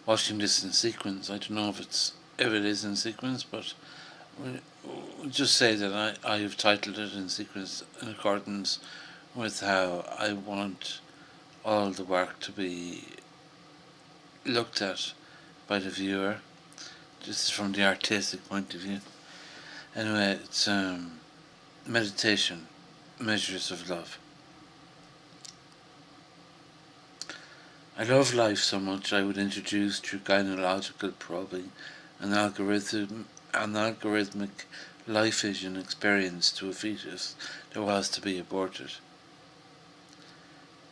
watching this in sequence. I don't know if it is in sequence, but we'll just say that I have titled it in sequence in accordance with how I want all the work to be looked at by the viewer. This is from the artistic point of view. Anyway, it's meditation, measures of love. I love life so much I would introduce through gynecological probing an algorithmic life vision experience to a fetus that was to be aborted.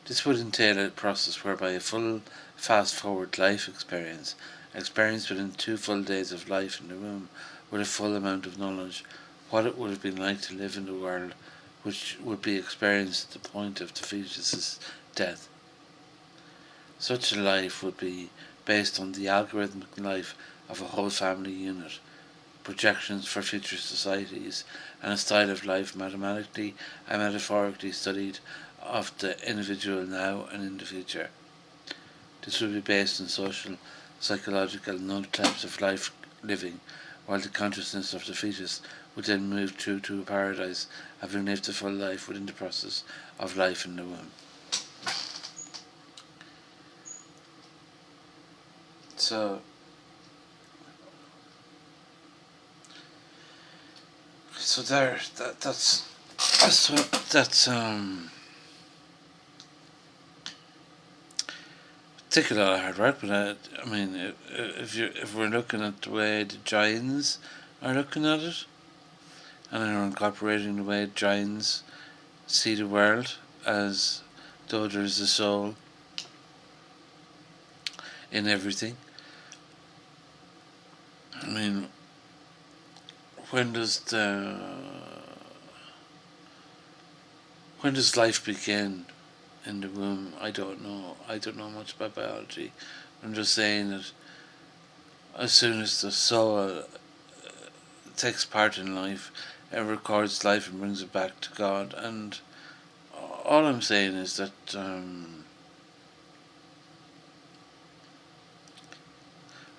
This would entail a process whereby a full fast-forward life experience within 2 full days of life in the womb with a full amount of knowledge what it would have been like to live in the world which would be experienced at the point of the fetus's death. Such a life would be based on the algorithmic life of a whole family unit, projections for future societies, and a style of life mathematically and metaphorically studied of the individual now and in the future. This would be based on social, psychological, and other types of life living, while the consciousness of the fetus would then move through to a paradise, having lived a full life within the process of life in the womb. So there, that's take a lot of hard work, but I mean, if we're looking at the way the Jains are looking at it, and are incorporating the way Jains see the world as though there is a soul in everything. I mean, when does life begin in the womb? I don't know. I don't know much about biology. I'm just saying that as soon as the soul takes part in life, it records life and brings it back to God. And all I'm saying is that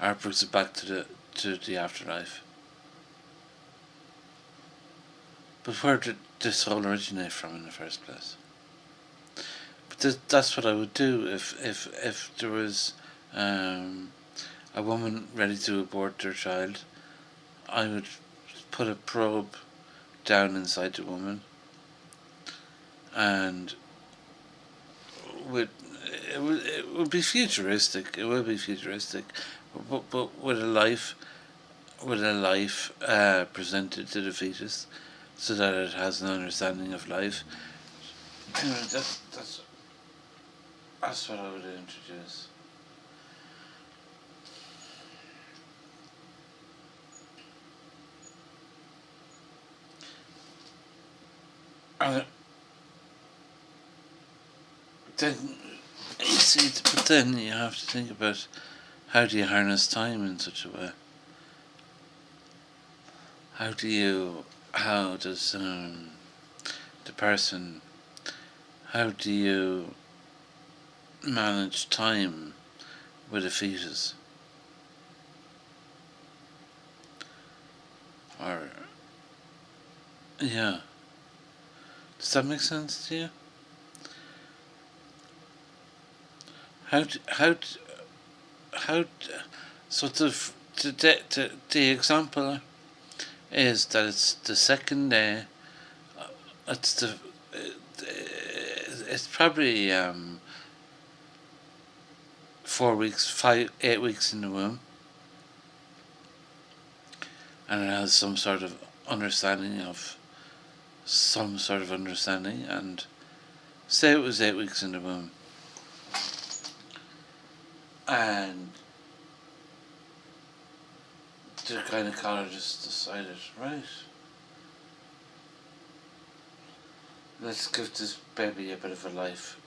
art brings it back to the afterlife. But where did this soul originate from in the first place? But that's what I would do if there was a woman ready to abort their child. I would put a probe down inside the woman, and it would be futuristic. It will be futuristic, but with a life presented to the fetus, so that it has an understanding of life. Anyway, that's what I would introduce. And then you see, but then you have to think about how do you harness time in such a way. How does the person? How do you manage time with a fetus? Or yeah, does that make sense to you? So the example is that it's the second day. It's probably 4 weeks, 8 weeks in the womb, and it has some sort of understanding, and say it was 8 weeks in the womb, and the gynecologist decided, right, let's give this baby a bit of a life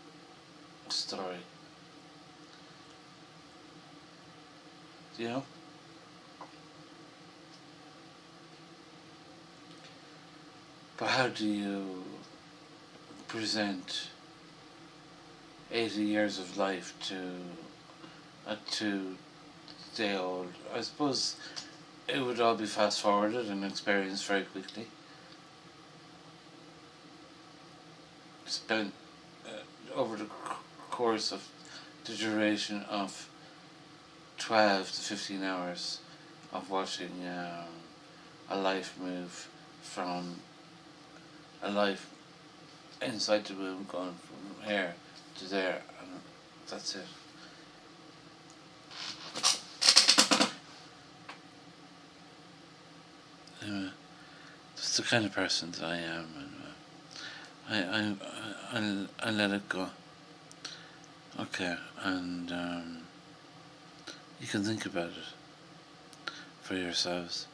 story. You know? But how do you present 80 years of life to stay old. I suppose it would all be fast forwarded and experienced very quickly. Spent over the course of the duration of 12 to 15 hours of watching a life move from a life inside the womb going from here to there, and that's it. Anyway, that's the kind of person that I am, and I let it go. Okay, and you can think about it for yourselves.